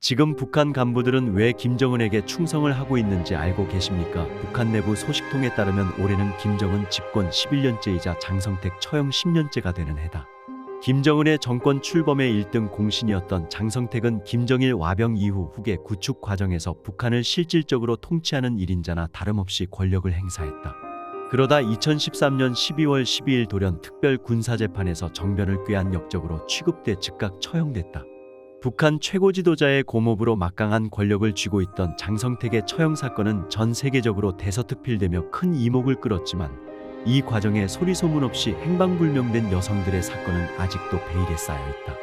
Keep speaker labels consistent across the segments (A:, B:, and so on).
A: 지금 북한 간부들은 왜 김정은에게 충성을 하고 있는지 알고 계십니까? 북한 내부 소식통에 따르면 올해는 김정은 집권 11년째이자 장성택 처형 10년째가 되는 해다. 김정은의 정권 출범의 1등 공신이었던 장성택은 김정일 와병 이후 후계 구축 과정에서 북한을 실질적으로 통치하는 1인자나 다름없이 권력을 행사했다. 그러다 2013년 12월 12일 돌연 특별 군사재판에서 정변을 꾀한 역적으로 취급돼 즉각 처형됐다. 북한 최고 지도자의 고모부로 막강한 권력을 쥐고 있던 장성택의 처형 사건은 전 세계적으로 대서특필되며 큰 이목을 끌었지만 이 과정에 소리소문 없이 행방불명된 여성들의 사건은 아직도 베일에 쌓여있다.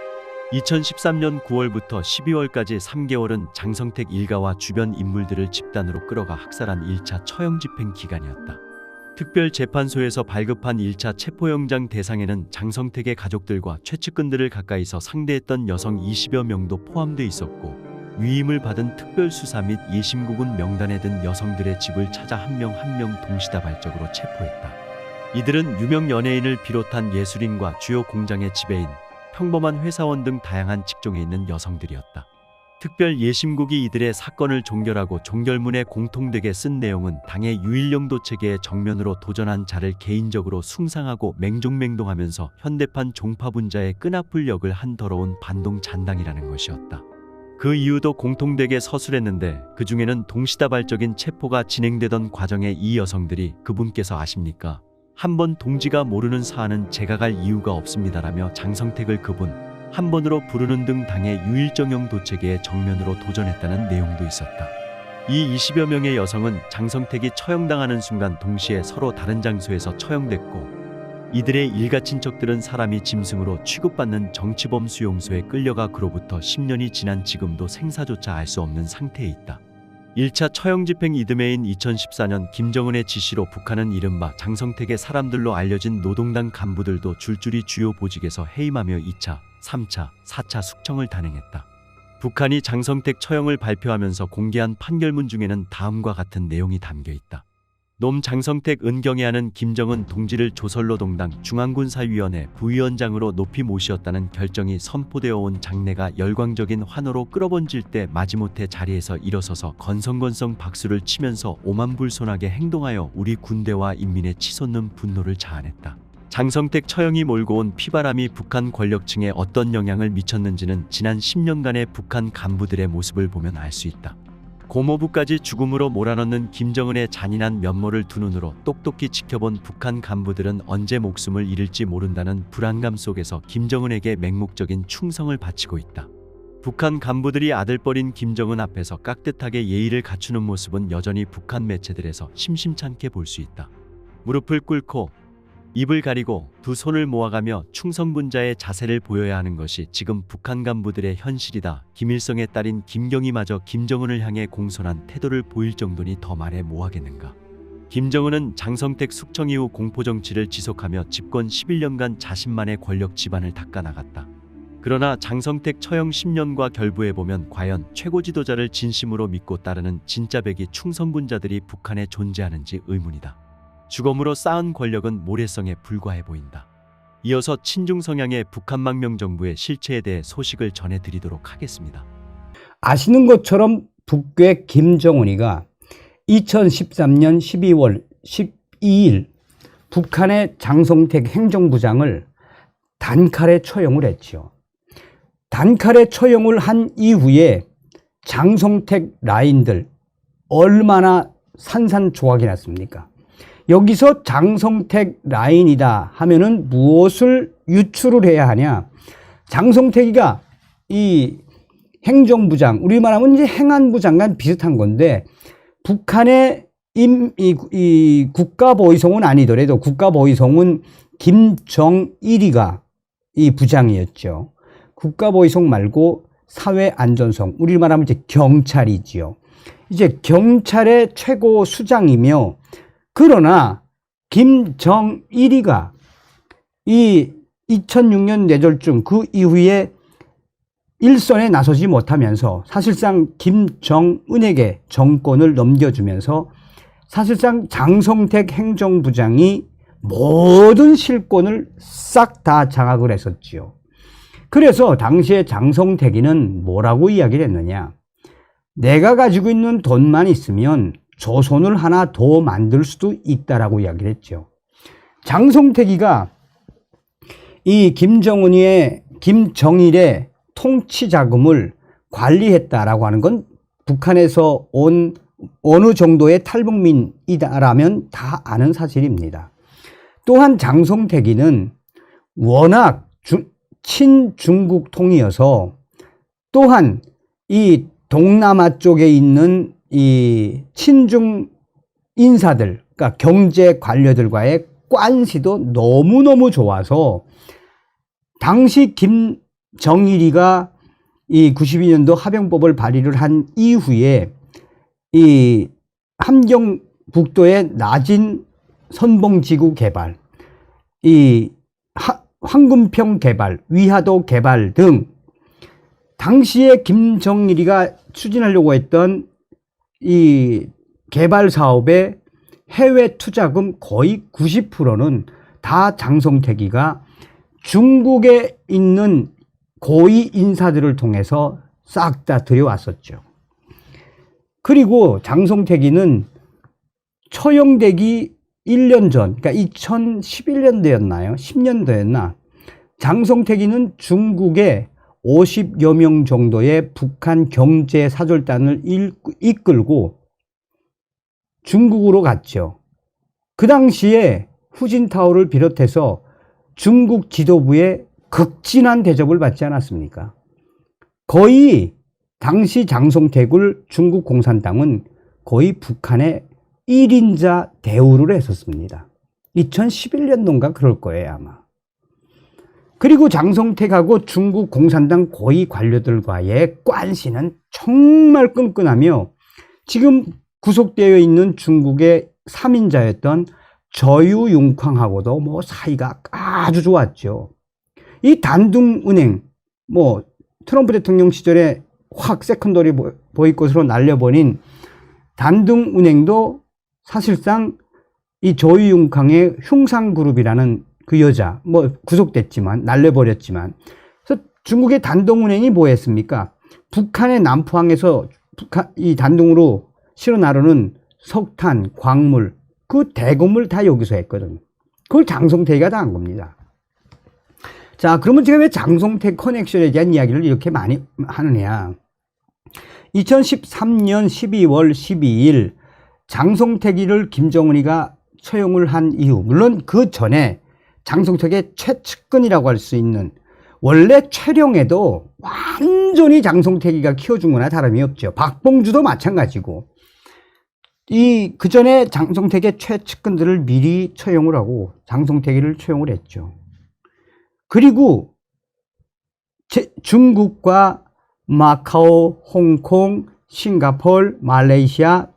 A: 2013년 9월부터 12월까지 3개월은 장성택 일가와 주변 인물들을 집단으로 끌어가 학살한 1차 처형 집행 기간이었다. 특별재판소에서 발급한 1차 체포영장 대상에는 장성택의 가족들과 최측근들을 가까이서 상대했던 여성 20여 명도 포함돼 있었고 위임을 받은 특별수사 및 예심국은 명단에 든 여성들의 집을 찾아 한 명 한 명 동시다발적으로 체포했다. 이들은 유명 연예인을 비롯한 예술인과 주요 공장의 지배인, 평범한 회사원 등 다양한 직종에 있는 여성들이었다. 특별 예심국이 이들의 사건을 종결하고 종결문에 공통되게 쓴 내용은 당의 유일영도 체계에 정면으로 도전한 자를 개인적으로 숭상하고 맹종맹동하면서 현대판 종파분자의 끈아풀 역을 한 더러운 반동 잔당이라는 것이었다. 그 이유도 공통되게 서술했는데 그 중에는 동시다발적인 체포가 진행되던 과정에 이 여성들이 그분께서 아십니까? 한번 동지가 모르는 사안은 제가 갈 이유가 없습니다라며 장성택을 그분 한 번으로 부르는 등 당의 유일정형 도체계에 정면으로 도전했다는 내용도 있었다. 이 20여 명의 여성은 장성택이 처형당하는 순간 동시에 서로 다른 장소에서 처형됐고 이들의 일가 친척들은 사람이 짐승으로 취급받는 정치범 수용소에 끌려가 그로부터 10년이 지난 지금도 생사조차 알 수 없는 상태에 있다. 1차 처형 집행 이듬해인 2014년 김정은의 지시로 북한은 이른바 장성택의 사람들로 알려진 노동당 간부들도 줄줄이 주요 보직에서 해임하며 2차, 3차, 4차 숙청을 단행했다. 북한이 장성택 처형을 발표하면서 공개한 판결문 중에는 다음과 같은 내용이 담겨 있다. 놈 장성택 은경애하는 김정은 동지를 조선노동당 중앙군사위원회 부위원장으로 높이 모시었다는 결정이 선포되어 온 장내가 열광적인 환호로 끌어번질 때 마지못해 자리에서 일어서서 건성건성 박수를 치면서 오만불손하게 행동하여 우리 군대와 인민의 치솟는 분노를 자아냈다. 장성택 처형이 몰고 온 피바람이 북한 권력층에 어떤 영향을 미쳤는지는 지난 10년간의 북한 간부들의 모습을 보면 알 수 있다. 고모부까지 죽음으로 몰아넣는 김정은의 잔인한 면모를 두 눈으로 똑똑히 지켜본 북한 간부들은 언제 목숨을 잃을지 모른다는 불안감 속에서 김정은에게 맹목적인 충성을 바치고 있다. 북한 간부들이 아들뻘인 김정은 앞에서 깍듯하게 예의를 갖추는 모습은 여전히 북한 매체들에서 심심찮게 볼 수 있다. 무릎을 꿇고 입을 가리고 두 손을 모아가며 충성분자의 자세를 보여야 하는 것이 지금 북한 간부들의 현실이다. 김일성의 딸인 김경희마저 김정은을 향해 공손한 태도를 보일 정도니 더 말해 뭐하겠는가. 김정은은 장성택 숙청 이후 공포정치를 지속하며 집권 11년간 자신만의 권력 지반을 닦아나갔다. 그러나 장성택 처형 10년과 결부해보면 과연 최고 지도자를 진심으로 믿고 따르는 진짜배기 충성분자들이 북한에 존재하는지 의문이다. 주검으로 쌓은 권력은 모래성에 불과해 보인다. 이어서 친중 성향의 북한망명정부의 실체에 대해 소식을 전해드리도록 하겠습니다.
B: 아시는 것처럼 북괴 김정은이가 2013년 12월 12일 북한의 장성택 행정부장을 단칼에 처형을 했죠. 단칼에 처형을 한 이후에 장성택 라인들 얼마나 산산조각이 났습니까? 여기서 장성택 라인이다 하면은 무엇을 유추를 해야 하냐? 장성택이가 이 행정부장, 우리 말하면 이제 행안부 장관 비슷한 건데 북한의 이 국가보위성은 아니더라도 국가보위성은 김정일이가 이 부장이었죠. 국가보위성 말고 사회안전성, 우리 말하면 이제 경찰이지요. 이제 경찰의 최고 수장이며 그러나 김정일이가 이 2006년 뇌졸중 그 이후에 일선에 나서지 못하면서 사실상 김정은에게 정권을 넘겨주면서 사실상 장성택 행정부장이 모든 실권을 싹 다 장악을 했었지요. 그래서 당시에 장성택이는 뭐라고 이야기를 했느냐. 내가 가지고 있는 돈만 있으면 조선을 하나 더 만들 수도 있다라고 이야기를 했죠. 장성택이가 이 김정일의 통치 자금을 관리했다라고 하는 건 북한에서 온 어느 정도의 탈북민이다라면 다 아는 사실입니다. 또한 장성택이는 워낙 친중국통이어서 또한 이 동남아 쪽에 있는 이 친중 인사들, 그러니까 경제 관료들과의 관시도 너무너무 좋아서 당시 김정일이가 이 92년도 하병법을 발의를 한 이후에 이 함경북도의 낮은 선봉지구 개발, 이 황금평 개발, 위하도 개발 등 당시에 김정일이가 추진하려고 했던 이 개발 사업의 해외 투자금 거의 90%는 다 장성택이가 중국에 있는 고위 인사들을 통해서 싹 다 들여왔었죠. 그리고 장성택이는 처형되기 1년 전, 그러니까 2011년도였나요? 10년도였나? 장성택이는 중국의 50여 명 정도의 북한 경제 사절단을 이끌고 중국으로 갔죠. 그 당시에 후진타오를 비롯해서 중국 지도부의 극진한 대접을 받지 않았습니까? 거의 당시 장성택을 중국 공산당은 거의 북한의 1인자 대우를 했었습니다. 2011년도인가 그럴 거예요, 아마. 그리고 장성택하고 중국 공산당 고위 관료들과의 관시는 정말 끈끈하며 지금 구속되어 있는 중국의 3인자였던 저유융쾅하고도 뭐 사이가 아주 좋았죠. 이 단둥은행, 뭐 트럼프 대통령 시절에 확 세컨더리 보이콧으로 날려버린 단둥은행도 사실상 이 저유융캉의 흉상그룹이라는 그 여자, 뭐 구속됐지만 날려버렸지만, 그래서 중국의 단둥은행이 뭐 했습니까? 북한의 남포항에서 이 단둥으로 실어 나르는 석탄, 광물, 그 대금을 다 여기서 했거든. 그걸 장성택이가 다 한 겁니다. 자, 그러면 제가 왜 장성택 커넥션에 대한 이야기를 이렇게 많이 하느냐. 2013년 12월 12일 장성택이를 김정은이가 처형을 한 이후, 물론 그 전에 장성택의 최측근이라고 할 수 있는, 원래 최룡에도 완전히 장성택이가 키워준 거나 다름이 없죠. 박봉주도 마찬가지고. 그 전에 장성택의 최측근들을 미리 처형을 하고 장성택이를 처형을 했죠. 그리고 중국과 마카오, 홍콩, 싱가포르, 말레이시아,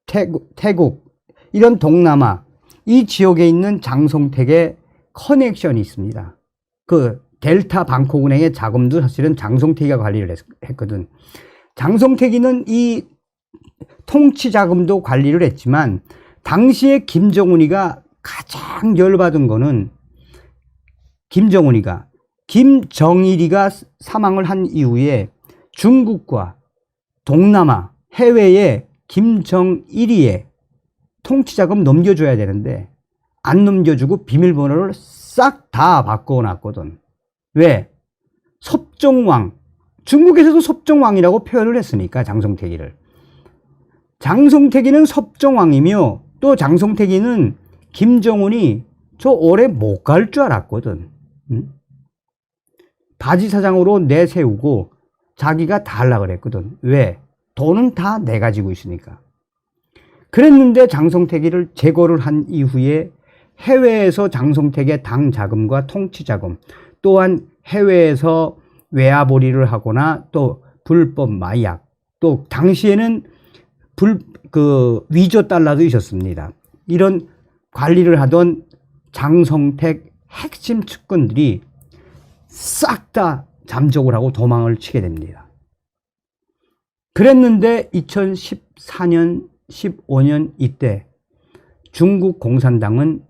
B: 태국 이런 동남아 이 지역에 있는 장성택의 커넥션이 있습니다. 그 델타 방콕은행의 자금도 사실은 장성택이가 관리를 했거든. 장성택이는 이 통치 자금도 관리를 했지만 당시에 김정은이가 가장 열받은 거는 김정일이가 사망을 한 이후에 중국과 동남아 해외에 김정일이의 통치자금 넘겨줘야 되는데 안 넘겨주고 비밀번호를 싹 다 바꿔놨거든. 왜? 섭정왕. 중국에서도 섭정왕이라고 표현을 했으니까 장성택이를. 장성택이는 섭정왕이며 또 장성택이는 김정은이 저 오래 못 갈 줄 알았거든. 응? 바지사장으로 내세우고 자기가 다 하려고 그랬거든. 왜? 돈은 다 내 가지고 있으니까. 그랬는데 장성택이를 제거를 한 이후에 해외에서 장성택의 당 자금과 통치 자금, 또한 해외에서 외화벌이를 하거나 또 불법 마약, 또 당시에는 위조 달러도 있었습니다. 이런 관리를 하던 장성택 핵심 측근들이 싹 다 잠적을 하고 도망을 치게 됩니다. 그랬는데 2014년, 15년 이때 중국 공산당은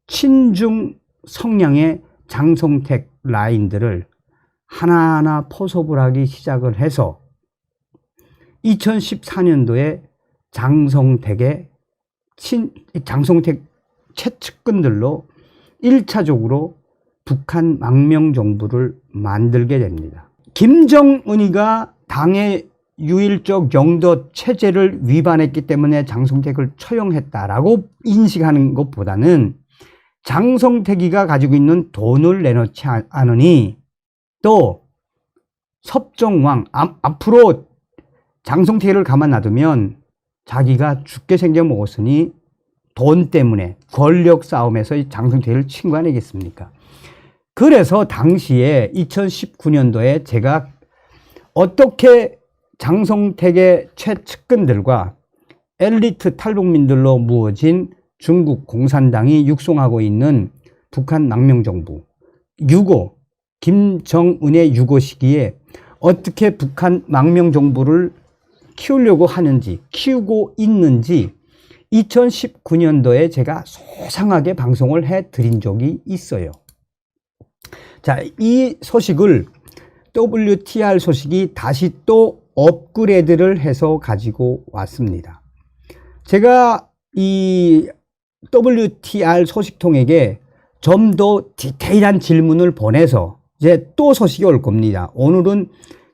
B: 친중 성향의 장성택 라인들을 하나하나 포섭을 하기 시작을 해서 2014년도에 장성택 최측근들로 1차적으로 북한 망명정부를 만들게 됩니다. 김정은이가 당의 유일적 영도 체제를 위반했기 때문에 장성택을 처형했다라고 인식하는 것보다는 장성택이가 가지고 있는 돈을 내놓지 않으니 또 섭정왕 앞으로 장성택을 가만 놔두면 자기가 죽게 생겨먹었으니 돈 때문에 권력 싸움에서 장성택을 친 거 아니겠습니까? 그래서 당시에 2019년도에 제가 어떻게 장성택의 최측근들과 엘리트 탈북민들로 무어진 중국 공산당이 육성하고 있는 북한 망명정부 6.5 김정은의 6.5 시기에 어떻게 북한 망명정부를 키우려고 하는지 키우고 있는지 2019년도에 제가 소상하게 방송을 해드린 적이 있어요. 자, 이 소식을 WTR 소식이 다시 또 업그레이드를 해서 가지고 왔습니다. 제가 이 WTR 소식통에게 좀 더 디테일한 질문을 보내서 이제 또 소식이 올 겁니다. 오늘은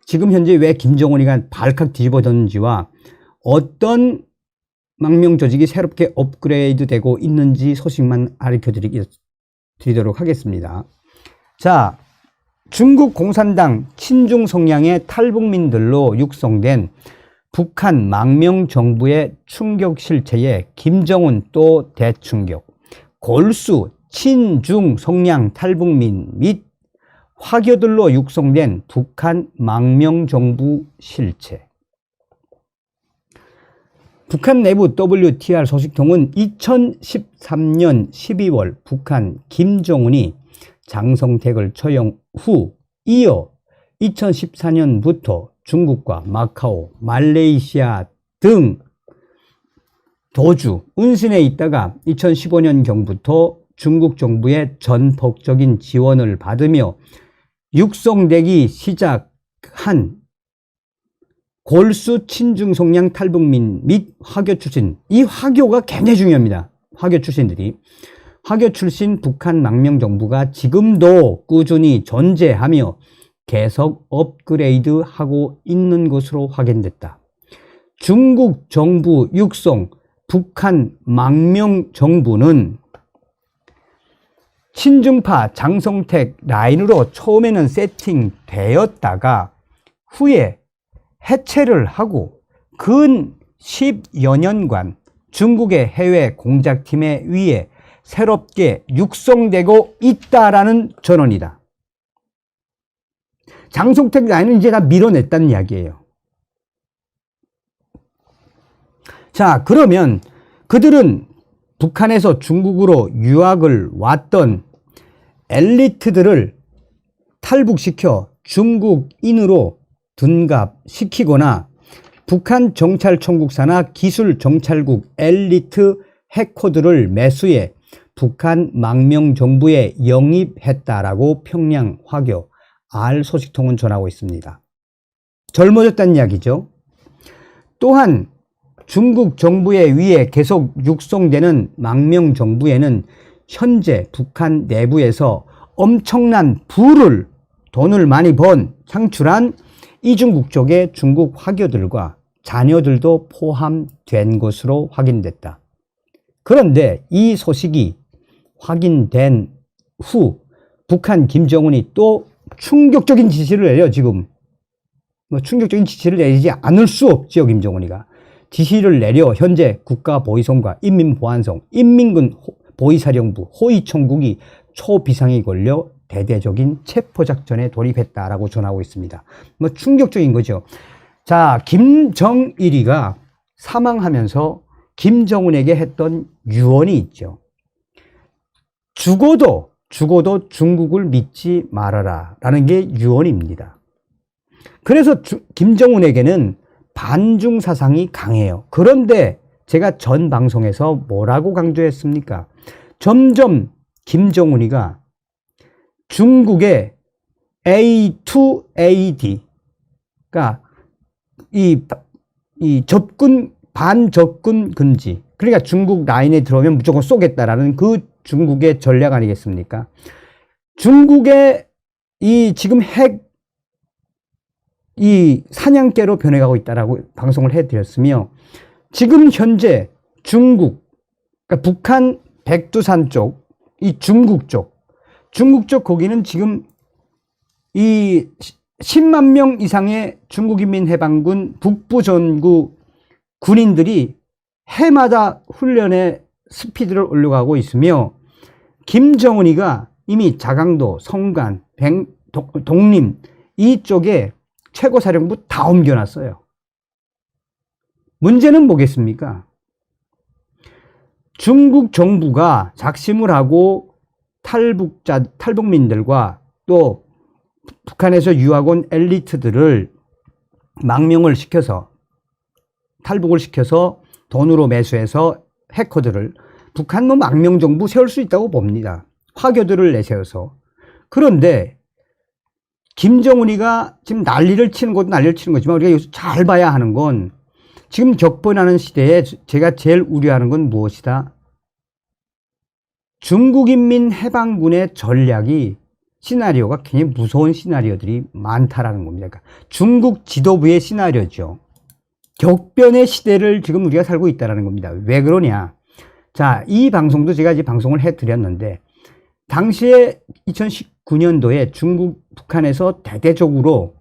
B: 지금 현재 왜 김정은이가 발칵 뒤집어졌는지와 어떤 망명 조직이 새롭게 업그레이드 되고 있는지 소식만 알려 드리도록 하겠습니다. 자, 중국 공산당 친중 성향의 탈북민들로 육성된 북한 망명 정부의 충격 실체에 김정은 또 대충격, 골수 친중 성향 탈북민 및 화교들로 육성된 북한 망명 정부 실체. 북한 내부 WTR 소식통은 2013년 12월 북한 김정은이 장성택을 처형 후 이어 2014년부터 중국과 마카오, 말레이시아 등 도주, 운신에 있다가 2015년경부터 중국 정부의 전폭적인 지원을 받으며 육성되기 시작한 골수 친중 성향 탈북민 및 화교 출신, 이 화교가 굉장히 중요합니다. 화교 출신들이. 화교 출신 북한 망명 정부가 지금도 꾸준히 존재하며 계속 업그레이드하고 있는 것으로 확인됐다. 중국 정부 육성 북한 망명 정부는 친중파 장성택 라인으로 처음에는 세팅되었다가 후에 해체를 하고 근 10여 년간 중국의 해외 공작팀에 의해 새롭게 육성되고 있다라는 전언이다. 장성택 라인은 이제 다 밀어냈다는 이야기예요. 자, 그러면 그들은 북한에서 중국으로 유학을 왔던 엘리트들을 탈북시켜 중국인으로 둔갑시키거나 북한 정찰총국사나 기술정찰국 엘리트 해커들을 매수해 북한 망명정부에 영입했다라고 평양 화교 R 소식통은 전하고 있습니다. 젊어졌다는 이야기죠. 또한 중국 정부에 의해 계속 육성되는 망명정부에는 현재 북한 내부에서 엄청난 부를 돈을 많이 창출한 이중국 쪽의 중국 화교들과 자녀들도 포함된 것으로 확인됐다. 그런데 이 소식이 확인된 후 북한 김정은이 또 충격적인 지시를 내려 지금 충격적인 지시를 내리지 않을 수 없죠. 김정은이가 지시를 내려 현재 국가보위성과 인민보안성, 인민군 보위사령부, 호위총국이 초비상이 걸려 대대적인 체포작전에 돌입했다라고 전하고 있습니다. 충격적인 거죠. 자, 김정일이가 사망하면서 김정은에게 했던 유언이 있죠. 죽어도 중국을 믿지 말아라 라는 게 유언입니다. 그래서 김정은에게는 반중 사상이 강해요. 그런데 제가 전 방송에서 뭐라고 강조했습니까? 점점 김정은이가 중국의 A2AD. 그러니까 이 접근, 반접근 금지. 그러니까 중국 라인에 들어오면 무조건 쏘겠다라는 그 중국의 전략 아니겠습니까? 중국의 이 지금 이 사냥개로 변해가고 있다라고 방송을 해드렸으며, 지금 현재 중국, 그러니까 북한 백두산 쪽, 이 중국 쪽 거기는 지금 이 10만 명 이상의 중국인민해방군 북부전구 군인들이 해마다 훈련에 스피드를 올려가고 있으며, 김정은이가 이미 자강도, 성간, 독림 이쪽에 최고사령부 다 옮겨놨어요. 문제는 뭐겠습니까? 중국 정부가 작심을 하고 탈북민들과 또 북한에서 유학 온 엘리트들을 망명을 시켜서, 탈북을 시켜서 돈으로 매수해서 해커들을, 북한 뭐 망명정부 세울 수 있다고 봅니다. 화교들을 내세워서. 그런데 김정은이가 지금 난리를 치는 것도 난리를 치는 거지만, 우리가 여기서 잘 봐야 하는 건, 지금 격변하는 시대에 제가 제일 우려하는 건 무엇이다? 중국인민해방군의 전략이, 시나리오가 굉장히 무서운 시나리오들이 많다라는 겁니다. 그러니까 중국 지도부의 시나리오죠. 격변의 시대를 지금 우리가 살고 있다는 겁니다. 왜 그러냐? 자, 이 방송도 제가 이제 방송을 해드렸는데, 당시에 2019년도에 북한에서 대대적으로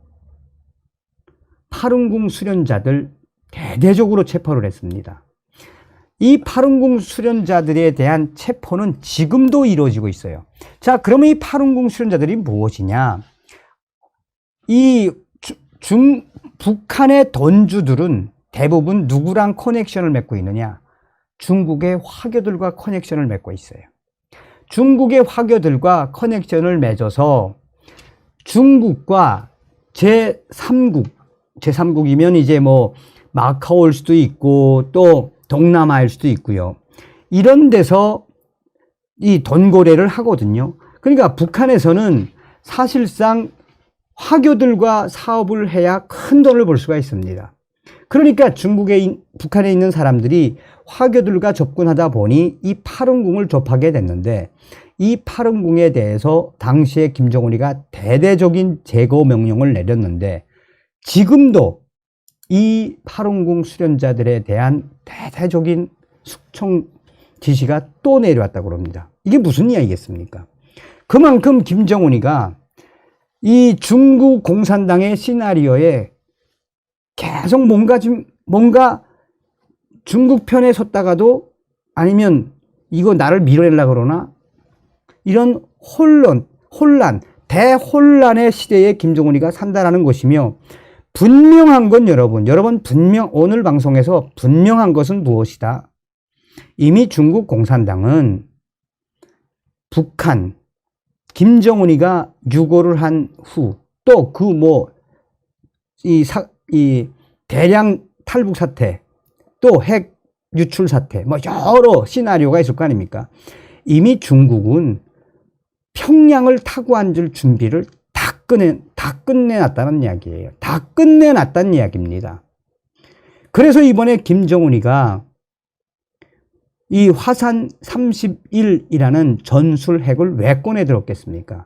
B: 파룬궁 수련자들 대대적으로 체포를 했습니다. 이 파룬궁 수련자들에 대한 체포는 지금도 이루어지고 있어요. 자, 그러면 이 파룬궁 수련자들이 무엇이냐? 북한의 돈주들은 대부분 누구랑 커넥션을 맺고 있느냐? 중국의 화교들과 커넥션을 맺고 있어요. 중국의 화교들과 커넥션을 맺어서 중국과 제3국이면 이제 뭐 마카오일 수도 있고 또 동남아일 수도 있고요. 이런 데서 이 돈 거래를 하거든요. 그러니까 북한에서는 사실상 화교들과 사업을 해야 큰 돈을 벌 수가 있습니다. 그러니까 북한에 있는 사람들이 화교들과 접근하다 보니 이 파룬궁을 접하게 됐는데, 이 파룬궁에 대해서 당시에 김정은이가 대대적인 제거 명령을 내렸는데, 지금도 이 파룬궁 수련자들에 대한 대대적인 숙청 지시가 또 내려왔다고 합니다. 이게 무슨 이야기겠습니까? 그만큼 김정은이가 이 중국 공산당의 시나리오에 계속 뭔가 중국 편에 섰다가도, 아니면 이거 나를 밀어내려고 그러나, 이런 대혼란의 시대에 김정은이가 산다라는 것이며, 분명한 건 여러분 오늘 방송에서 분명한 것은 무엇이다? 이미 중국 공산당은 북한, 김정은이가 유고를 한 후, 또 이 대량 탈북 사태, 또 핵 유출 사태, 뭐 여러 시나리오가 있을 거 아닙니까? 이미 중국은 평양을 타고 앉을 준비를 다 끝내놨다는 이야기예요. 다 끝내놨다는 이야기입니다. 그래서 이번에 김정은이가 이 화산 31이라는 전술 핵을 왜 꺼내 들었겠습니까?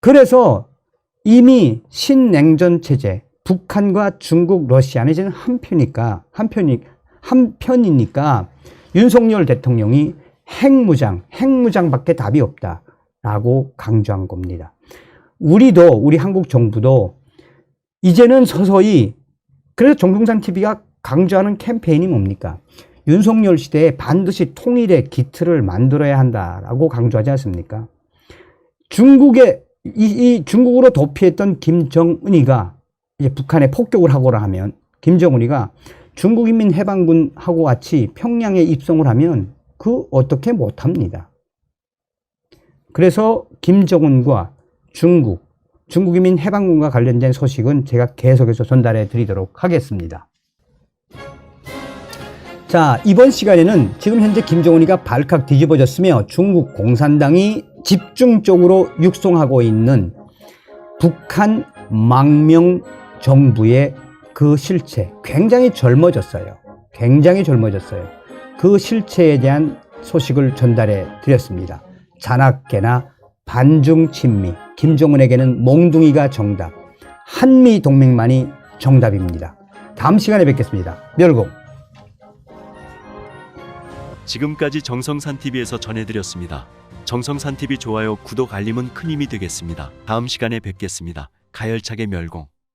B: 그래서 이미 신냉전 체제, 북한과 중국, 러시아는 이제는 한편이니까 윤석열 대통령이 핵무장밖에 답이 없다라고 강조한 겁니다. 우리 한국 정부도 이제는 서서히, 그래서 정동산 TV가 강조하는 캠페인이 뭡니까? 윤석열 시대에 반드시 통일의 기틀을 만들어야 한다라고 강조하지 않습니까? 중국으로 도피했던 김정은이가 이제 북한에 폭격을 하거나 하면, 김정은이가 중국인민해방군하고 같이 평양에 입성을 하면 어떻게 못합니다. 그래서 김정은과 중국인민해방군과 관련된 소식은 제가 계속해서 전달해 드리도록 하겠습니다. 자, 이번 시간에는 지금 현재 김정은이가 발칵 뒤집어졌으며 중국 공산당이 집중적으로 육성하고 있는 북한 망명 정부의 그 실체, 굉장히 젊어졌어요. 굉장히 젊어졌어요. 그 실체에 대한 소식을 전달해 드렸습니다. 자나깨나 반중 친미, 김정은에게는 몽둥이가 정답, 한미 동맹만이 정답입니다. 다음 시간에 뵙겠습니다. 멸공.
A: 지금까지 정성산TV에서 전해드렸습니다. 정성산TV 좋아요, 구독, 알림은 큰 힘이 되겠습니다. 다음 시간에 뵙겠습니다. 가열차게 멸공.